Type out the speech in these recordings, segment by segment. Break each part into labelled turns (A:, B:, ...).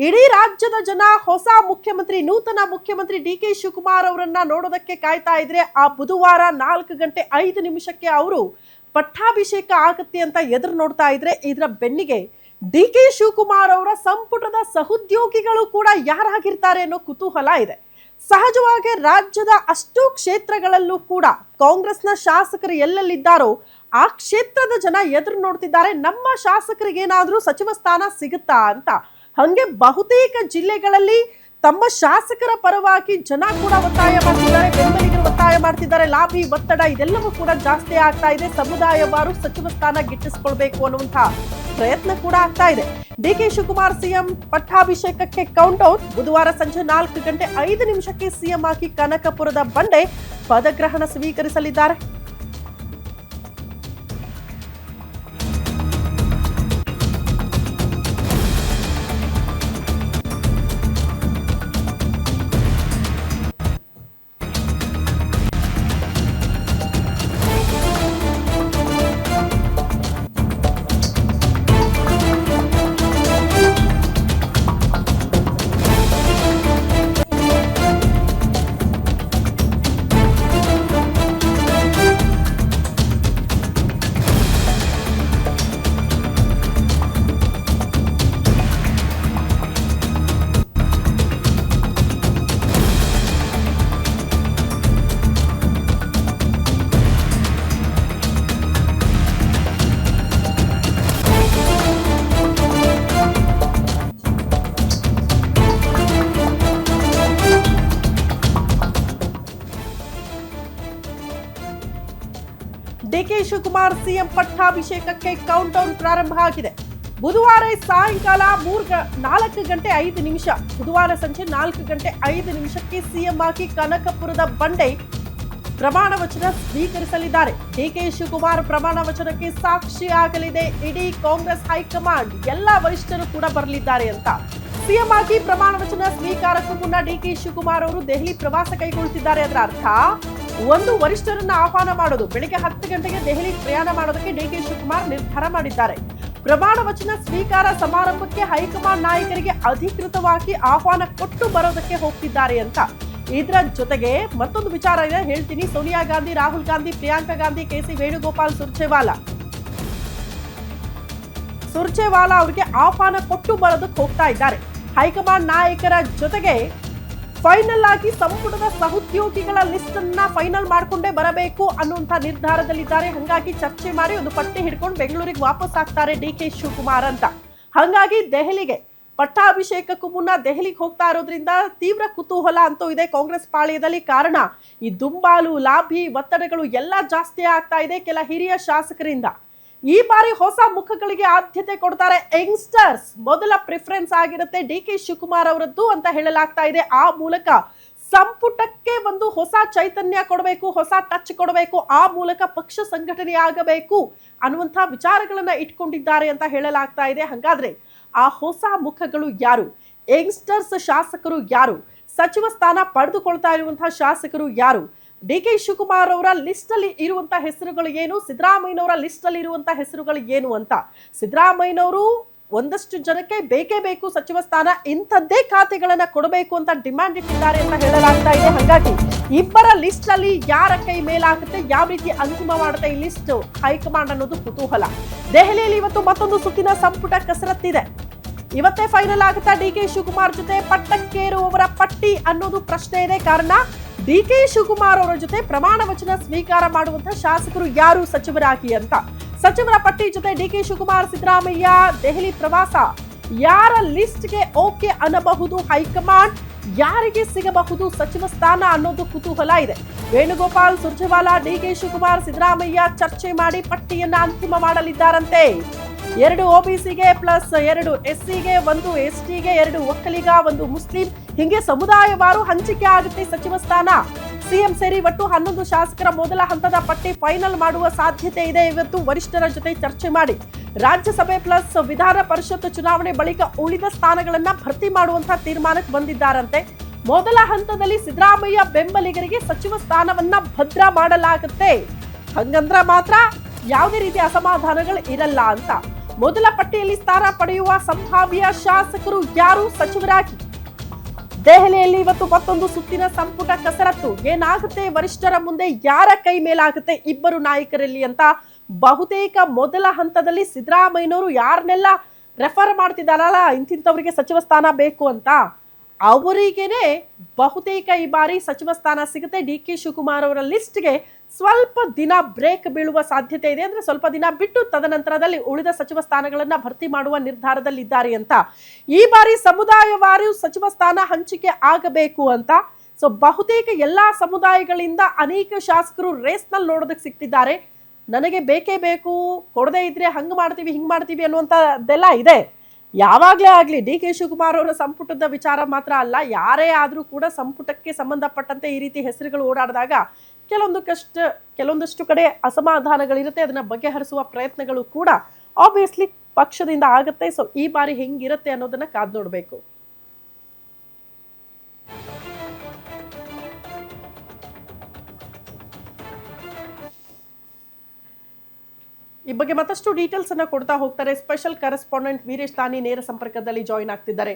A: ಇಡೀ ರಾಜ್ಯದ ಜನ ಹೊಸ ಮುಖ್ಯಮಂತ್ರಿ, ನೂತನ ಮುಖ್ಯಮಂತ್ರಿ ಡಿ.ಕೆ. ಶಿವಕುಮಾರ್ ಅವರನ್ನ ನೋಡೋದಕ್ಕೆ ಕಾಯ್ತಾ ಇದ್ರೆ ಆ ಬುಧವಾರ 4:05 ಅವರು ಪಟ್ಟಾಭಿಷೇಕ ಆಗತ್ತೆ ಅಂತ ಎದುರು ನೋಡ್ತಾ ಇದ್ರೆ ಇದರ ಬೆನ್ನಿಗೆ ಡಿ.ಕೆ. ಶಿವಕುಮಾರ್ ಅವರ ಸಂಪುಟದ ಸಹೋದ್ಯೋಗಿಗಳು ಕೂಡ ಯಾರಾಗಿರ್ತಾರೆ ಅನ್ನೋ ಕುತೂಹಲ ಇದೆ. ಸಹಜವಾಗಿ ರಾಜ್ಯದ ಅಷ್ಟು ಕ್ಷೇತ್ರಗಳಲ್ಲೂ ಕೂಡ ಕಾಂಗ್ರೆಸ್ನ ಶಾಸಕರು ಎಲ್ಲೆಲ್ಲಿದ್ದಾರೋ ಆ ಕ್ಷೇತ್ರದ ಜನ ಎದುರು ನೋಡ್ತಿದ್ದಾರೆ, ನಮ್ಮ ಶಾಸಕರಿಗೆ ಏನಾದ್ರೂ ಸಚಿವ ಸ್ಥಾನ ಸಿಗುತ್ತಾ ಅಂತ. ಹಂಗೆ ಬಹುತೇಕ ಜಿಲ್ಲೆಗಳಲ್ಲಿ ತಮ್ಮ ಶಾಸಕರ ಪರವಾಗಿ ಜನ ಕೂಡ ಒತ್ತಾಯ ಮಾಡ್ತಿದ್ದಾರೆ, ಬೆಂಬಲಿಗರು ಒತ್ತಾಯ ಮಾಡ್ತಿದ್ದಾರೆ. ಲಾಬಿ ಒತ್ತಡ ಇದೆಲ್ಲವೂ ಕೂಡ ಜಾಸ್ತಿ ಆಗ್ತಾ ಇದೆ. ಸಮುದಾಯವಾರು ಸಚಿವ ಸ್ಥಾನ ಗಿಟ್ಟಿಸ್ಕೊಳ್ಬೇಕು ಅನ್ನುವಂತ ಪ್ರಯತ್ನ ಕೂಡ ಆಗ್ತಾ ಇದೆ. ಡಿ.ಕೆ. ಶಿವಕುಮಾರ್ ಸಿಎಂ ಪಟ್ಟಾಭಿಷೇಕಕ್ಕೆ ಕೌಂಟೌನ್. ಬುಧವಾರ ಸಂಜೆ 4:05 ಸಿಎಂ ಆಗಿ ಕನಕಪುರದ ಬಂಡೆ ಪದಗ್ರಹಣ ಸ್ವೀಕರಿಸಲಿದ್ದಾರೆ. ಡಿ.ಕೆ. ಶಿವಕುಮಾರ್ ಸಿಎಂ ಪಟ್ಟಾಭಿಷೇಕಕ್ಕೆ ಕೌಂಟೌನ್ ಪ್ರಾರಂಭ ಆಗಿದೆ. ಬುಧವಾರ ಸಾಯಂಕಾಲ 4:05 ಬುಧವಾರ ಸಂಜೆ 4:05 ಸಿಎಂ ಆಗಿ ಕನಕಪುರದ ಬಂಡೆ ಪ್ರಮಾಣ ವಚನ ಸ್ವೀಕರಿಸಲಿದ್ದಾರೆ. ಡಿ.ಕೆ. ಶಿವಕುಮಾರ್ ಪ್ರಮಾಣ ವಚನಕ್ಕೆ ಸಾಕ್ಷಿಯಾಗಲಿದೆ ಇಡೀ ಕಾಂಗ್ರೆಸ್ ಹೈಕಮಾಂಡ್. ಎಲ್ಲ ವರಿಷ್ಠರು ಕೂಡ ಬರಲಿದ್ದಾರೆ ಅಂತ. ಸಿಎಂ ಆಗಿ ಪ್ರಮಾಣ ವಚನ ಸ್ವೀಕಾರಕ್ಕೂ ಮುನ್ನ ಡಿ.ಕೆ. ಶಿವಕುಮಾರ್ ಅವರು ದೆಹಲಿ ಪ್ರವಾಸ ಕೈಗೊಳ್ಳುತ್ತಿದ್ದಾರೆ. ಅದರ ಅರ್ಥ ಒಂದು ವರಿಷ್ಠರನ್ನ ಆಹ್ವಾನ ಮಾಡೋದು. ಬೆಳಿಗ್ಗೆ 10 ಗಂಟೆಗೆ ದೆಹಲಿ ಪ್ರಯಾಣ ಮಾಡೋದಕ್ಕೆ ಡಿ.ಕೆ. ಶಿವಕುಮಾರ್ ನಿರ್ಧಾರ ಮಾಡಿದ್ದಾರೆ. ಪ್ರಮಾಣ ವಚನ ಸ್ವೀಕಾರ ಸಮಾರಂಭಕ್ಕೆ ಹೈಕಮಾಂಡ್ ನಾಯಕರಿಗೆ ಅಧಿಕೃತವಾಗಿ ಆಹ್ವಾನ ಕೊಟ್ಟು ಬರೋದಕ್ಕೆ ಹೋಗ್ತಿದ್ದಾರೆ ಅಂತ. ಇದರ ಜೊತೆಗೆ ಮತ್ತೊಂದು ವಿಚಾರ ಇದೆ, ಹೇಳ್ತೀನಿ. ಸೋನಿಯಾ ಗಾಂಧಿ, ರಾಹುಲ್ ಗಾಂಧಿ, ಪ್ರಿಯಾಂಕಾ ಗಾಂಧಿ, ಕೆ.ಸಿ. ವೇಣುಗೋಪಾಲ್, ಸುರ್ಜೇವಾಲಾ ಅವರಿಗೆ ಆಹ್ವಾನ ಕೊಟ್ಟು ಬರೋದಕ್ಕೆ ಹೋಗ್ತಾ ಇದ್ದಾರೆ. ಹೈಕಮಾಂಡ್ ನಾಯಕರ ಜೊತೆಗೆ ಫೈನಲ್ ಆಗಿ ಸಂಪುಟದ ಸಹೋದ್ಯೋಗಿಗಳ ಲಿಸ್ಟ್ ಅನ್ನ ಫೈನಲ್ ಮಾಡ್ಕೊಂಡೇ ಬರಬೇಕು ಅನ್ನುವಂತ ನಿರ್ಧಾರದಲ್ಲಿದ್ದಾರೆ. ಹಂಗಾಗಿ ಚರ್ಚೆ ಮಾಡಿ ಒಂದು ಪಟ್ಟಿ ಹಿಡ್ಕೊಂಡು ಬೆಂಗಳೂರಿಗೆ ವಾಪಸ್ ಆಗ್ತಾರೆ ಡಿ.ಕೆ. ಶಿವಕುಮಾರ್ ಅಂತ. ಹಂಗಾಗಿ ದೆಹಲಿಗೆ ಪಟ್ಟಾಭಿಷೇಕಕ್ಕೂ ಮುನ್ನ ದೆಹಲಿಗೆ ಹೋಗ್ತಾ ಇರೋದ್ರಿಂದ ತೀವ್ರ ಕುತೂಹಲ ಅಂತೂ ಇದೆ ಕಾಂಗ್ರೆಸ್ ಪಾಳ್ಯದಲ್ಲಿ. ಕಾರಣ ಈ ದುಂಬಾಲು, ಲಾಭಿ, ಒತ್ತಡಗಳು ಎಲ್ಲ ಜಾಸ್ತಿ ಆಗ್ತಾ ಇದೆ ಕೆಲ ಹಿರಿಯ ಶಾಸಕರಿಂದ. ಈ ಬಾರಿ ಹೊಸ ಮುಖಗಳಿಗೆ ಆದ್ಯತೆ ಕೊಡ್ತಾರೆ. ಯಂಗ್ಸ್ಟರ್ಸ್ ಮೊದಲ ಪ್ರಿಫರೆನ್ಸ್ ಆಗಿರುತ್ತೆ ಡಿ.ಕೆ. ಶಿವಕುಮಾರ್ ಅವರದ್ದು ಅಂತ ಹೇಳಲಾಗ್ತಾ ಇದೆ. ಆ ಮೂಲಕ ಸಂಪುಟಕ್ಕೆ ಒಂದು ಹೊಸ ಚೈತನ್ಯ ಕೊಡಬೇಕು, ಹೊಸ ಟಚ್ ಕೊಡಬೇಕು, ಆ ಮೂಲಕ ಪಕ್ಷ ಸಂಘಟನೆ ಆಗಬೇಕು ಅನ್ನುವಂಥ ವಿಚಾರಗಳನ್ನ ಇಟ್ಕೊಂಡಿದ್ದಾರೆ ಅಂತ ಹೇಳಲಾಗ್ತಾ ಇದೆ. ಹಾಗಾದ್ರೆ ಆ ಹೊಸ ಮುಖಗಳು ಯಾರು? ಯಂಗ್ಸ್ಟರ್ಸ್ ಶಾಸಕರು ಯಾರು? ಸಚಿವ ಸ್ಥಾನ ಪಡೆದುಕೊಳ್ತಾ ಇರುವಂತಹ ಶಾಸಕರು ಯಾರು? ಡಿ.ಕೆ. ಶಿವಕುಮಾರ್ ಅವರ ಲಿಸ್ಟ್ ಅಲ್ಲಿ ಇರುವಂತಹ ಹೆಸರುಗಳು ಏನು? ಸಿದ್ದರಾಮಯ್ಯನವರ ಲಿಸ್ಟ್ ಅಲ್ಲಿ ಇರುವಂತಹ ಹೆಸರುಗಳು ಏನು ಅಂತ. ಸಿದ್ದರಾಮಯ್ಯನವರು ಒಂದಷ್ಟು ಜನಕ್ಕೆ ಬೇಕೇ ಬೇಕು ಸಚಿವ ಸ್ಥಾನ, ಇಂಥದ್ದೇ ಖಾತೆಗಳನ್ನ ಕೊಡಬೇಕು ಅಂತ ಡಿಮ್ಯಾಂಡ್ ಇಟ್ಟಿದ್ದಾರೆ ಅಂತ ಹೇಳಲಾಗ್ತಾ ಇದೆ. ಹಾಗಾಗಿ ಇಬ್ಬರ ಲಿಸ್ಟ್ ಅಲ್ಲಿ ಯಾರ ಕೈ ಮೇಲಾಗುತ್ತೆ, ಯಾವ ರೀತಿ ಅಂತಿಮ ಮಾಡುತ್ತೆ ಈ ಲಿಸ್ಟ್ ಹೈಕಮಾಂಡ್ ಅನ್ನೋದು ಕುತೂಹಲ. ದೆಹಲಿಯಲ್ಲಿ ಇವತ್ತು ಮತ್ತೊಂದು ಸುತ್ತಿನ ಸಂಪುಟ ಕಸರತ್ತಿದೆ. ಇವತ್ತೇ ಫೈನಲ್ ಆಗುತ್ತಾ ಡಿ.ಕೆ. ಶಿವಕುಮಾರ್ ಜೊತೆ ಪಟ್ಟಕ್ಕೇರುವವರ ಪಟ್ಟಿ ಅನ್ನೋದು ಪ್ರಶ್ನೆ ಇದೆ. ಕಾರಣ ಡಿ.ಕೆ. ಶಿವಕುಮಾರ್ ಅವರ ಜೊತೆ ಪ್ರಮಾಣ ವಚನ ಸ್ವೀಕಾರ ಮಾಡುವಂತಹ ಶಾಸಕರು ಯಾರು ಸಚಿವರಾಗಿ ಅಂತ. ಸಚಿವರ ಪಟ್ಟಿ ಜೊತೆ ಡಿ.ಕೆ. ಶಿವಕುಮಾರ್, ಸಿದ್ದರಾಮಯ್ಯ ದೆಹಲಿ ಪ್ರವಾಸ, ಯಾರ ಲಿಸ್ಟ್ಗೆ ಓಕೆ ಅನ್ನಬಹುದು ಹೈಕಮಾಂಡ್, ಯಾರಿಗೆ ಸಿಗಬಹುದು ಸಚಿವ ಸ್ಥಾನ ಅನ್ನೋದು ಕುತೂಹಲ ಇದೆ. ವೇಣುಗೋಪಾಲ್, ಸುರ್ಜೇವಾಲಾ, ಡಿ.ಕೆ. ಶಿವಕುಮಾರ್, ಸಿದ್ದರಾಮಯ್ಯ ಚರ್ಚೆ ಮಾಡಿ ಪಟ್ಟಿಯನ್ನ ಅಂತಿಮ ಮಾಡಲಿದ್ದಾರಂತೆ. 2 OBCಗೆ ಪ್ಲಸ್ 2 SCಗೆ, 1 STಗೆ, 2 ಒಕ್ಕಲಿಗ, 1 ಮುಸ್ಲಿಂ, ಹೀಗೆ ಸಮುದಾಯವಾರು ಹಂಚಿಕೆ ಆಗುತ್ತೆ ಸಚಿವ ಸ್ಥಾನ. ಸಿಎಂ ಸೇರಿ ಒಟ್ಟು 11 ಶಾಸಕರ ಮೊದಲ ಹಂತದ ಪಟ್ಟಿ ಫೈನಲ್ ಮಾಡುವ ಸಾಧ್ಯತೆ ಇದೆ. ಇವತ್ತು ವರಿಷ್ಠರ ಜೊತೆ ಚರ್ಚೆ ಮಾಡಿ ರಾಜ್ಯಸಭೆ ಪ್ಲಸ್ ವಿಧಾನ ಪರಿಷತ್ ಚುನಾವಣೆ ಬಳಿಕ ಉಳಿದ ಸ್ಥಾನಗಳನ್ನ ಭರ್ತಿ ಮಾಡುವಂತಹ ತೀರ್ಮಾನಕ್ಕೆ ಬಂದಿದ್ದಾರಂತೆ. ಮೊದಲ ಹಂತದಲ್ಲಿ ಸಿದ್ದರಾಮಯ್ಯ ಬೆಂಬಲಿಗರಿಗೆ ಸಚಿವ ಸ್ಥಾನವನ್ನ ಭದ್ರ ಮಾಡಲಾಗುತ್ತೆ. ಹಂಗಂದ್ರ ಮಾತ್ರ ಯಾವುದೇ ರೀತಿಯ ಅಸಮಾಧಾನಗಳು ಇರಲ್ಲ ಅಂತ. ಮೊದಲ ಪಟ್ಟಿಯಲ್ಲಿ ಸ್ಥಾನ ಪಡೆಯುವ ಸಂಭಾವ್ಯ ಶಾಸಕರು ಯಾರು ಸಚಿವರಾಗಿ? ದೆಹಲಿಯಲ್ಲಿ ಇವತ್ತು ಮತ್ತೊಂದು ಸುತ್ತಿನ ಸಂಪುಟ ಕಸರತ್ತು. ಏನಾಗುತ್ತೆ, ವರಿಷ್ಠರ ಮುಂದೆ ಯಾರ ಕೈ ಮೇಲಾಗುತ್ತೆ ಇಬ್ಬರು ನಾಯಕರಲ್ಲಿ ಅಂತ ಬಹುತೇಕ ಮೊದಲ ಹಂತದಲ್ಲಿ ಸಿದ್ದರಾಮಯ್ಯನವರು ಯಾರನ್ನೆಲ್ಲ ರೆಫರ್ ಮಾಡ್ತಿದ್ದಾರಲ್ಲ ಇಂತಿಂತವರಿಗೆ ಸಚಿವ ಸ್ಥಾನ ಬೇಕು ಅಂತ, ಅವರಿಗೇನೆ ಬಹುತೇಕ ಈ ಬಾರಿ ಸಚಿವ ಸ್ಥಾನ ಸಿಗುತ್ತೆ. ಡಿ ಕೆ ಶಿವಕುಮಾರ್ ಅವರ ಲಿಸ್ಟ್ಗೆ ಸ್ವಲ್ಪ ದಿನ ಬ್ರೇಕ್ ಬೀಳುವ ಸಾಧ್ಯತೆ ಇದೆ. ಅಂದ್ರೆ ಸ್ವಲ್ಪ ದಿನ ಬಿಟ್ಟು ತದನಂತರದಲ್ಲಿ ಉಳಿದ ಸಚಿವ ಸ್ಥಾನಗಳನ್ನ ಭರ್ತಿ ಮಾಡುವ ನಿರ್ಧಾರದಲ್ಲಿದ್ದಾರೆ ಅಂತ. ಈ ಬಾರಿ ಸಮುದಾಯವಾರು ಸಚಿವ ಸ್ಥಾನ ಹಂಚಿಕೆ ಆಗಬೇಕು ಅಂತ ಸೊ ಬಹುತೇಕ ಎಲ್ಲಾ ಸಮುದಾಯಗಳಿಂದ ಅನೇಕ ಶಾಸಕರು ರೇಸ್ ನಲ್ಲಿ ನೋಡೋದಕ್ಕೆ ಸಿಗ್ತಿದ್ದಾರೆ. ನನಗೆ ಬೇಕೇ ಬೇಕು, ಕೊಡದೇ ಇದ್ರೆ ಹಂಗ್ ಮಾಡ್ತೀವಿ ಹಿಂಗ್ ಮಾಡ್ತೀವಿ ಅನ್ನುವಂಥದ್ದೆಲ್ಲ ಇದೆ. ಯಾವಾಗಲೇ ಆಗಲಿ ಡಿ ಕೆ ಶಿವಕುಮಾರ್ ಅವರ ಸಂಪುಟದ ವಿಚಾರ ಮಾತ್ರ ಅಲ್ಲ, ಯಾರೇ ಆದರೂ ಕೂಡ ಸಂಪುಟಕ್ಕೆ ಸಂಬಂಧಪಟ್ಟಂತೆ ಈ ರೀತಿ ಹೆಸರುಗಳು ಓಡಾಡಿದಾಗ ಕೆಲವೊಂದಷ್ಟು ಕಡೆ ಅಸಮಾಧಾನಗಳಿರುತ್ತೆ. ಅದನ್ನ ಬಗೆಹರಿಸುವ ಪ್ರಯತ್ನಗಳು ಕೂಡ ಆಬ್ವಿಯಸ್ಲಿ ಪಕ್ಷದಿಂದ ಆಗುತ್ತೆ. ಸೊ ಈ ಬಾರಿ ಹೆಂಗಿರುತ್ತೆ ಅನ್ನೋದನ್ನ ಕಾದ್ ನೋಡ್ಬೇಕು. ಈ ಬಗ್ಗೆ ಮತ್ತಷ್ಟು ಡೀಟೇಲ್ಸ್ ಅನ್ನ ಕೊಡ್ತಾ ಹೋಗ್ತಾರೆ ಸ್ಪೆಷಲ್ ಕರೆಸ್ಪಾಂಡೆಂಟ್ ವೀರೇಶ್ ತಾನಿ ನೇರ ಸಂಪರ್ಕದಲ್ಲಿ ಜಾಯಿನ್ ಆಗ್ತಿದ್ದಾರೆ.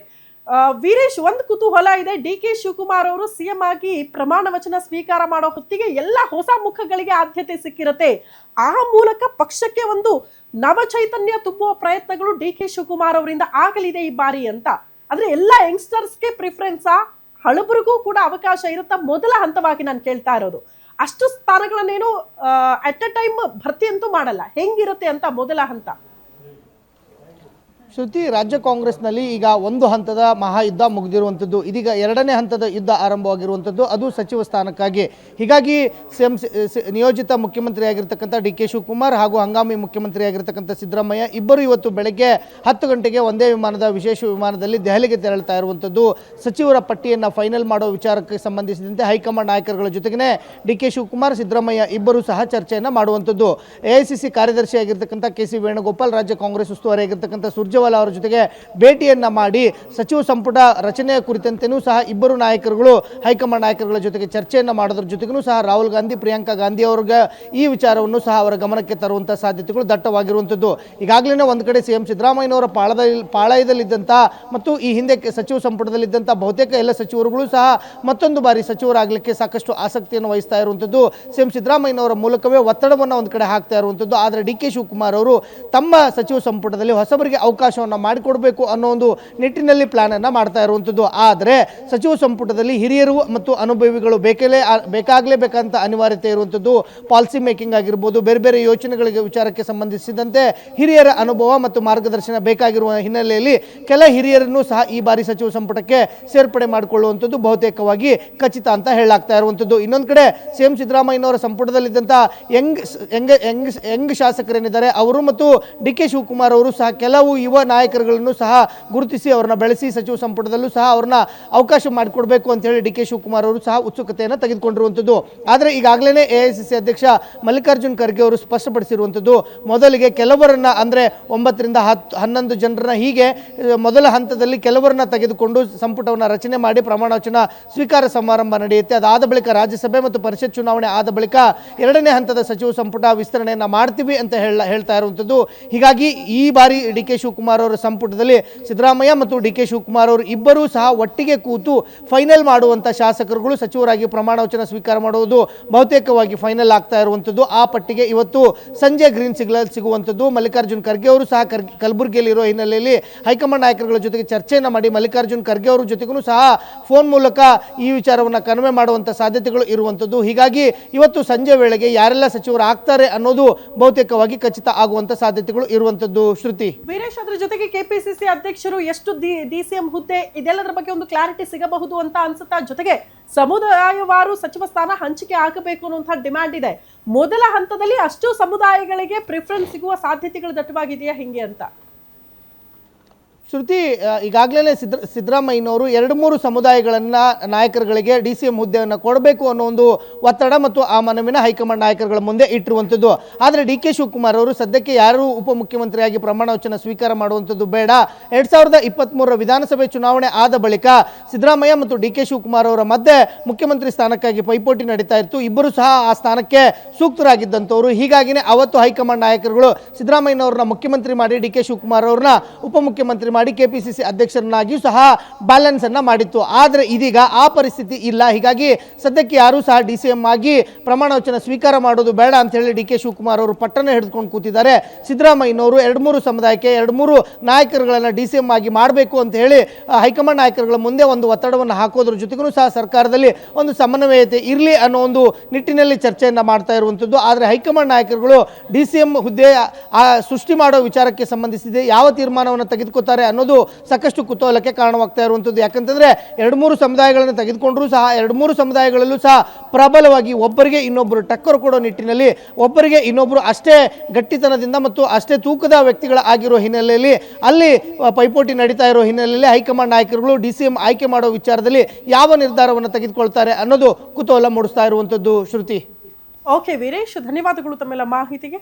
A: ವೀರೇಶ್, ಒಂದು ಕುತೂಹಲ ಇದೆ. ಡಿ ಕೆ ಶಿವಕುಮಾರ್ ಅವರು ಸಿಎಂ ಆಗಿ ಪ್ರಮಾಣ ವಚನ ಸ್ವೀಕಾರ ಮಾಡೋ ಹೊತ್ತಿಗೆ ಎಲ್ಲ ಹೊಸ ಮುಖಗಳಿಗೆ ಆದ್ಯತೆ ಸಿಕ್ಕಿರುತ್ತೆ. ಆ ಮೂಲಕ ಪಕ್ಷಕ್ಕೆ ಒಂದು ನವ ಚೈತನ್ಯ ತುಂಬುವ ಪ್ರಯತ್ನಗಳು ಡಿ ಕೆ ಶಿವಕುಮಾರ್ ಅವರಿಂದ ಆಗಲಿದೆ ಈ ಬಾರಿ ಅಂತ. ಆದ್ರೆ ಎಲ್ಲ ಯಂಗ್ಸ್ಟರ್ಸ್ಗೆ ಪ್ರಿಫರೆನ್ಸಾ, ಹಳಬರಿಗೂ ಕೂಡ ಅವಕಾಶ ಇರುತ್ತಾ? ಮೊದಲ ಹಂತವಾಗಿ ನಾನು ಕೇಳ್ತಾ ಇರೋದು, ಅಷ್ಟು ಸ್ಥಾನಗಳನ್ನೇನು ಅಟ್ ಎ ಟೈಮ್ ಭರ್ತಿ ಅಂತೂ ಮಾಡಲ್ಲ, ಹೆಂಗಿರುತ್ತೆ ಅಂತ ಮೊದಲ ಹಂತ?
B: ಶ್ರುತಿ, ರಾಜ್ಯ ಕಾಂಗ್ರೆಸ್ನಲ್ಲಿ ಈಗ ಒಂದು ಹಂತದ ಮಹಾಯುದ್ಧ ಮುಗಿದಿರುವಂಥದ್ದು, ಇದೀಗ ಎರಡನೇ ಹಂತದ ಯುದ್ಧ ಆರಂಭವಾಗಿರುವಂಥದ್ದು, ಅದು ಸಚಿವ ಸ್ಥಾನಕ್ಕಾಗಿ. ಹೀಗಾಗಿ ನಿಯೋಜಿತ ಮುಖ್ಯಮಂತ್ರಿಯಾಗಿರ್ತಕ್ಕಂಥ ಡಿ ಕೆ ಶಿವಕುಮಾರ್ ಹಾಗೂ ಹಂಗಾಮಿ ಮುಖ್ಯಮಂತ್ರಿಯಾಗಿರ್ತಕ್ಕಂಥ ಸಿದ್ದರಾಮಯ್ಯ ಇಬ್ಬರು ಇವತ್ತು ಬೆಳಗ್ಗೆ 10 ಗಂಟೆಗೆ ಒಂದೇ ವಿಶೇಷ ವಿಮಾನದಲ್ಲಿ ದೆಹಲಿಗೆ ತೆರಳ್ತಾ ಇರುವಂಥದ್ದು. ಸಚಿವರ ಪಟ್ಟಿಯನ್ನು ಫೈನಲ್ ಮಾಡೋ ವಿಚಾರಕ್ಕೆ ಸಂಬಂಧಿಸಿದಂತೆ ಹೈಕಮಾಂಡ್ ನಾಯಕರುಗಳ ಜೊತೆಗೇ ಡಿ ಕೆ ಶಿವಕುಮಾರ್ ಸಿದ್ದರಾಮಯ್ಯ ಇಬ್ಬರು ಸಹ ಚರ್ಚೆಯನ್ನು ಮಾಡುವಂಥದ್ದು. AICC ಕಾರ್ಯದರ್ಶಿಯಾಗಿರ್ತಕ್ಕಂಥ KC ವೇಣುಗೋಪಾಲ್, ರಾಜ್ಯ ಕಾಂಗ್ರೆಸ್ ಉಸ್ತುವಾರಿಯಾಗಿರ್ತಕ್ಕಂಥ ಸುರ್ಜೇವಾಲಾ ಅವರ ಜೊತೆಗೆ ಭೇಟಿಯನ್ನ ಮಾಡಿ ಸಚಿವ ಸಂಪುಟ ರಚನೆಯ ಕುರಿತಂತೆಯೂ ಸಹ ಇಬ್ಬರು ನಾಯಕರುಗಳು ಹೈಕಮಾಂಡ್ ನಾಯಕರುಗಳ ಜೊತೆಗೆ ಚರ್ಚೆಯನ್ನು ಮಾಡೋದ್ರ ಜೊತೆಗೂ ಸಹ ರಾಹುಲ್ ಗಾಂಧಿ, ಪ್ರಿಯಾಂಕಾ ಗಾಂಧಿ ಅವರಿಗೆ ಈ ವಿಚಾರವನ್ನು ಸಹ ಅವರ ಗಮನಕ್ಕೆ ತರುವಂತಹ ಸಾಧ್ಯತೆಗಳು ದಟ್ಟವಾಗಿರುವಂಥದ್ದು. ಈಗಾಗಲೇ ಒಂದು ಕಡೆ CM ಸಿದ್ದರಾಮಯ್ಯನವರ ಪಾಳಯದಲ್ಲಿದ್ದಂಥ ಮತ್ತು ಈ ಹಿಂದೆ ಸಚಿವ ಸಂಪುಟದಲ್ಲಿದ್ದಂಥ ಬಹುತೇಕ ಎಲ್ಲ ಸಚಿವರುಗಳು ಸಹ ಮತ್ತೊಂದು ಬಾರಿ ಸಚಿವರಾಗಲಿಕ್ಕೆ ಸಾಕಷ್ಟು ಆಸಕ್ತಿಯನ್ನು ವಹಿಸ್ತಾ ಇರುವಂಥದ್ದು. CM ಸಿದ್ದರಾಮಯ್ಯನವರ ಮೂಲಕವೇ ಒತ್ತಡವನ್ನು ಒಂದು ಕಡೆ ಹಾಕ್ತಾ ಇರುವಂಥದ್ದು. ಆದರೆ ಡಿ ಕೆ ಶಿವಕುಮಾರ್ ಅವರು ತಮ್ಮ ಸಚಿವ ಸಂಪುಟದಲ್ಲಿ ಹೊಸಬರಿಗೆ ಅವಕಾಶವನ್ನು ಮಾಡಿಕೊಡ್ಬೇಕು ಅನ್ನೋ ಒಂದು ನಿಟ್ಟಿನಲ್ಲಿ ಪ್ಲಾನ್ ಅನ್ನು ಮಾಡ್ತಾ ಇರುವಂಥದ್ದು. ಆದರೆ ಸಚಿವ ಸಂಪುಟದಲ್ಲಿ ಹಿರಿಯರು ಮತ್ತು ಅನುಭವಿಗಳು ಬೇಕಾಗಲೇಬೇಕಂತ ಅನಿವಾರ್ಯತೆ ಇರುವಂಥದ್ದು. ಪಾಲಿಸಿ ಮೇಕಿಂಗ್ ಆಗಿರ್ಬೋದು, ಬೇರೆ ಬೇರೆ ಯೋಚನೆಗಳಿಗೆ ವಿಚಾರಕ್ಕೆ ಸಂಬಂಧಿಸಿದಂತೆ ಹಿರಿಯರ ಅನುಭವ ಮತ್ತು ಮಾರ್ಗದರ್ಶನ ಬೇಕಾಗಿರುವ ಹಿನ್ನೆಲೆಯಲ್ಲಿ ಕೆಲ ಹಿರಿಯರನ್ನು ಸಹ ಈ ಬಾರಿ ಸಚಿವ ಸಂಪುಟಕ್ಕೆ ಸೇರ್ಪಡೆ ಮಾಡಿಕೊಳ್ಳುವಂಥದ್ದು ಬಹುತೇಕವಾಗಿ ಖಚಿತ ಅಂತ ಹೇಳಲಾಗ್ತಾ ಇರುವಂಥದ್ದು. ಇನ್ನೊಂದು ಕಡೆ CM ಸಿದ್ದರಾಮಯ್ಯನವರ ಸಂಪುಟದಲ್ಲಿದ್ದಂಥ ಯಂಗ್ ಶಾಸಕರೇನಿದ್ದಾರೆ ಅವರು ಮತ್ತು ಡಿ ಕೆ ಶಿವಕುಮಾರ್ ಅವರು ಸಹ ಕೆಲವು ಯುವ ನಾಯಕರುಗಳನ್ನು ಸಹ ಗುರುತಿಸಿ ಅವ್ರನ್ನ ಬೆಳೆಸಿ ಸಚಿವ ಸಂಪುಟದಲ್ಲೂ ಸಹ ಅವ್ರನ್ನ ಅವಕಾಶ ಮಾಡಿಕೊಡ್ಬೇಕು ಅಂತ ಹೇಳಿ ಡಿ ಕೆ ಶಿವಕುಮಾರ್ ಅವರು ಸಹ ಉತ್ಸುಕತೆಯನ್ನು ತೆಗೆದುಕೊಂಡಿರುವಂಥದ್ದು. ಆದರೆ ಈಗಾಗಲೇ AICC ಅಧ್ಯಕ್ಷ ಮಲ್ಲಿಕಾರ್ಜುನ್ ಖರ್ಗೆ ಅವರು ಸ್ಪಷ್ಟಪಡಿಸಿರುವಂಥದ್ದು, ಮೊದಲಿಗೆ ಕೆಲವರನ್ನ ಅಂದರೆ 9 ರಿಂದ 11 ಜನರನ್ನ ಹೀಗೆ ಮೊದಲ ಹಂತದಲ್ಲಿ ಕೆಲವರನ್ನ ತೆಗೆದುಕೊಂಡು ಸಂಪುಟವನ್ನು ರಚನೆ ಮಾಡಿ ಪ್ರಮಾಣ ವಚನ ಸ್ವೀಕಾರ ಸಮಾರಂಭ ನಡೆಯುತ್ತೆ. ಅದಾದ ಬಳಿಕ ರಾಜ್ಯಸಭೆ ಮತ್ತು ಪರಿಷತ್ ಚುನಾವಣೆ ಆದ ಬಳಿಕ ಎರಡನೇ ಹಂತದ ಸಚಿವ ಸಂಪುಟ ವಿಸ್ತರಣೆಯನ್ನು ಮಾಡ್ತೀವಿ ಅಂತ ಹೇಳ್ತಾ ಇರುವಂಥದ್ದು. ಹೀಗಾಗಿ ಈ ಬಾರಿ ಡಿ ಕೆ ಶಿವಕುಮಾರ್ ಅವರ ಸಂಪುಟದಲ್ಲಿ ಸಿದ್ದರಾಮಯ್ಯ ಮತ್ತು ಡಿ ಕೆ ಶಿವಕುಮಾರ್ ಅವರು ಇಬ್ಬರೂ ಸಹ ಒಟ್ಟಿಗೆ ಕೂತು ಫೈನಲ್ ಮಾಡುವಂಥ ಶಾಸಕರುಗಳು ಸಚಿವರಾಗಿ ಪ್ರಮಾಣ ವಚನ ಸ್ವೀಕಾರ ಮಾಡುವುದು ಬಹುತೇಕವಾಗಿ ಫೈನಲ್ ಆಗ್ತಾ ಇರುವಂಥದ್ದು. ಆ ಪಟ್ಟಿಗೆ ಇವತ್ತು ಸಂಜೆ ಗ್ರೀನ್ ಸಿಗ್ನಲ್ ಸಿಗುವಂಥದ್ದು. ಮಲ್ಲಿಕಾರ್ಜುನ್ ಖರ್ಗೆ ಅವರು ಸಹ ಕಲಬುರಗಿಯಲ್ಲಿರುವ ಹಿನ್ನೆಲೆಯಲ್ಲಿ ಹೈಕಮಾಂಡ್ ನಾಯಕರುಗಳ ಜೊತೆಗೆ ಚರ್ಚೆಯನ್ನು ಮಾಡಿ ಮಲ್ಲಿಕಾರ್ಜುನ್ ಖರ್ಗೆ ಅವರ ಜೊತೆಗೂ ಸಹ ಫೋನ್ ಮೂಲಕ ಈ ವಿಚಾರವನ್ನು ಕನ್ವೆ ಮಾಡುವಂಥ ಸಾಧ್ಯತೆಗಳು ಇರುವಂಥದ್ದು. ಹೀಗಾಗಿ ಇವತ್ತು ಸಂಜೆ ವೇಳೆಗೆ ಯಾರೆಲ್ಲ ಸಚಿವರು ಆಗ್ತಾರೆ ಅನ್ನೋದು ಬಹುತೇಕವಾಗಿ ಖಚಿತ ಆಗುವಂಥ ಸಾಧ್ಯತೆಗಳು ಇರುವಂಥದ್ದು. ಶ್ರುತಿ,
A: ವೀರೇಶ್, ಅದ್ರ ಜೊತೆಗೆ ಕೆಪಿಸಿಸಿ ಅಧ್ಯಕ್ಷರು ಎಷ್ಟು DCM ಹುದ್ದೆ ಇದೆಲ್ಲದರ ಬಗ್ಗೆ ಒಂದು ಕ್ಲಾರಿಟಿ ಸಿಗಬಹುದು ಅಂತ ಅನ್ಸುತ್ತಾ? ಜೊತೆಗೆ ಸಮುದಾಯವಾರು ಸಚಿವ ಸ್ಥಾನ ಹಂಚಿಕೆ ಆಗಬೇಕು ಅನ್ನುವಂತಹ ಡಿಮ್ಯಾಂಡ್ ಇದೆ. ಮೊದಲ ಹಂತದಲ್ಲಿ ಅಷ್ಟು ಸಮುದಾಯಗಳಿಗೆ ಪ್ರಿಫರೆನ್ಸ್ ಸಿಗುವ ಸಾಧ್ಯತೆಗಳು ದಟ್ಟವಾಗಿದೆಯಾ ಹಿಂಗೆ ಅಂತ?
B: ಶ್ರುತಿ, ಈಗಾಗಲೇ ಸಿದ್ದರಾಮಯ್ಯನವರು 2-3 ಸಮುದಾಯಗಳನ್ನ ನಾಯಕರುಗಳಿಗೆ DCM ಹುದ್ದೆಯನ್ನು ಕೊಡಬೇಕು ಅನ್ನೋ ಒಂದು ಒತ್ತಡ ಮತ್ತು ಆ ಮನವಿನ ಹೈಕಮಾಂಡ್ ನಾಯಕರುಗಳ ಮುಂದೆ ಇಟ್ಟಿರುವಂಥದ್ದು. ಆದರೆ DK ಶಿವಕುಮಾರ್ ಅವರು ಸದ್ಯಕ್ಕೆ ಯಾರು ಉಪಮುಖ್ಯಮಂತ್ರಿಯಾಗಿ ಪ್ರಮಾಣ ವಚನ ಸ್ವೀಕಾರ ಮಾಡುವಂಥದ್ದು ಬೇಡ, 2023 ವಿಧಾನಸಭೆ ಚುನಾವಣೆ ಆದ ಬಳಿಕ ಸಿದ್ದರಾಮಯ್ಯ ಮತ್ತು DK ಶಿವಕುಮಾರ್ ಅವರ ಮಧ್ಯೆ ಮುಖ್ಯಮಂತ್ರಿ ಸ್ಥಾನಕ್ಕಾಗಿ ಪೈಪೋಟಿ ನಡೀತಾ ಇತ್ತು. ಇಬ್ಬರು ಸಹ ಆ ಸ್ಥಾನಕ್ಕೆ ಸೂಕ್ತರಾಗಿದ್ದಂಥವ್ರು. ಹೀಗಾಗಿನೇ ಅವತ್ತು ಹೈಕಮಾಂಡ್ ನಾಯಕರುಗಳು ಸಿದ್ದರಾಮಯ್ಯನವ್ರನ್ನ ಮುಖ್ಯಮಂತ್ರಿ ಮಾಡಿ DK ಶಿವಕುಮಾರ್ ಅವ್ರನ್ನ ಉಪಮುಖ್ಯಮಂತ್ರಿ ಮಾಡಿ KPCC ಅಧ್ಯಕ್ಷರನ್ನಾಗಿಯೂ ಸಹ ಬ್ಯಾಲೆನ್ಸ್ ಅನ್ನ ಮಾಡಿತ್ತು. ಆದರೆ ಇದೀಗ ಆ ಪರಿಸ್ಥಿತಿ ಇಲ್ಲ. ಹೀಗಾಗಿ ಸದ್ಯಕ್ಕೆ ಯಾರೂ ಸಹ DCM ಆಗಿ ಪ್ರಮಾಣ ವಚನ ಸ್ವೀಕಾರ ಮಾಡೋದು ಬೇಡ ಅಂತ ಹೇಳಿ DK ಶಿವಕುಮಾರ್ ಅವರು ಪಟ್ಟಣ ಹಿಡಿದುಕೊಂಡು ಕೂತಿದ್ದಾರೆ. ಸಿದ್ದರಾಮಯ್ಯನವರು 2-3 ಸಮುದಾಯಕ್ಕೆ 2-3 ನಾಯಕರುಗಳನ್ನ DCM ಆಗಿ ಮಾಡಬೇಕು ಅಂತ ಹೇಳಿ ಹೈಕಮಾಂಡ್ ನಾಯಕರುಗಳ ಮುಂದೆ ಒಂದು ಒತ್ತಡವನ್ನು ಹಾಕೋದ್ರ ಜೊತೆಗೂ ಸಹ ಸರ್ಕಾರದಲ್ಲಿ ಒಂದು ಸಮನ್ವಯತೆ ಇರಲಿ ಅನ್ನೋ ಒಂದು ನಿಟ್ಟಿನಲ್ಲಿ ಚರ್ಚೆಯನ್ನ ಮಾಡ್ತಾ ಇರುವಂಥದ್ದು. ಆದರೆ ಹೈಕಮಾಂಡ್ ನಾಯಕರುಗಳು DCM ಹುದ್ದೆ ಸೃಷ್ಟಿ ಮಾಡೋ ವಿಚಾರಕ್ಕೆ ಸಂಬಂಧಿಸಿದೆ ಯಾವ ತೀರ್ಮಾನವನ್ನು ತೆಗೆದುಕೊತಾರೆ ಅನ್ನೋದು ಸಾಕಷ್ಟು ಕುತೂಹಲಕ್ಕೆ ಕಾರಣವಾಗ್ತಾ ಇರುವಂಥದ್ದು. ಯಾಕಂತಂದ್ರೆ 2-3 ಸಮುದಾಯಗಳನ್ನು ತೆಗೆದುಕೊಂಡ್ರೂ ಸಹ 2-3 ಸಮುದಾಯಗಳಲ್ಲೂ ಸಹ ಪ್ರಬಲವಾಗಿ ಒಬ್ಬರಿಗೆ ಇನ್ನೊಬ್ಬರು ಟಕ್ಕರ್ ಕೊಡೋ ನಿಟ್ಟಿನಲ್ಲಿ ಒಬ್ಬರಿಗೆ ಇನ್ನೊಬ್ಬರು ಅಷ್ಟೇ ಗಟ್ಟಿತನದಿಂದ ಮತ್ತು ಅಷ್ಟೇ ತೂಕದ ವ್ಯಕ್ತಿಗಳ ಆಗಿರೋ ಹಿನ್ನೆಲೆಯಲ್ಲಿ ಅಲ್ಲಿ ಪೈಪೋಟಿ ನಡೀತಾ ಇರೋ ಹಿನ್ನೆಲೆಯಲ್ಲಿ ಹೈಕಮಾಂಡ್ ನಾಯಕರುಗಳು DCM ಆಯ್ಕೆ ಮಾಡೋ ವಿಚಾರದಲ್ಲಿ ಯಾವ ನಿರ್ಧಾರವನ್ನು ತೆಗೆದುಕೊಳ್ತಾರೆ ಅನ್ನೋದು ಕುತೂಹಲ ಮೂಡಿಸ್ತಾ ಇರುವಂಥದ್ದು. ಶ್ರುತಿ.
A: ಓಕೆ ವೀರೇಶ್, ಧನ್ಯವಾದಗಳು ತಮ್ಮೆಲ್ಲ ಮಾಹಿತಿಗೆ.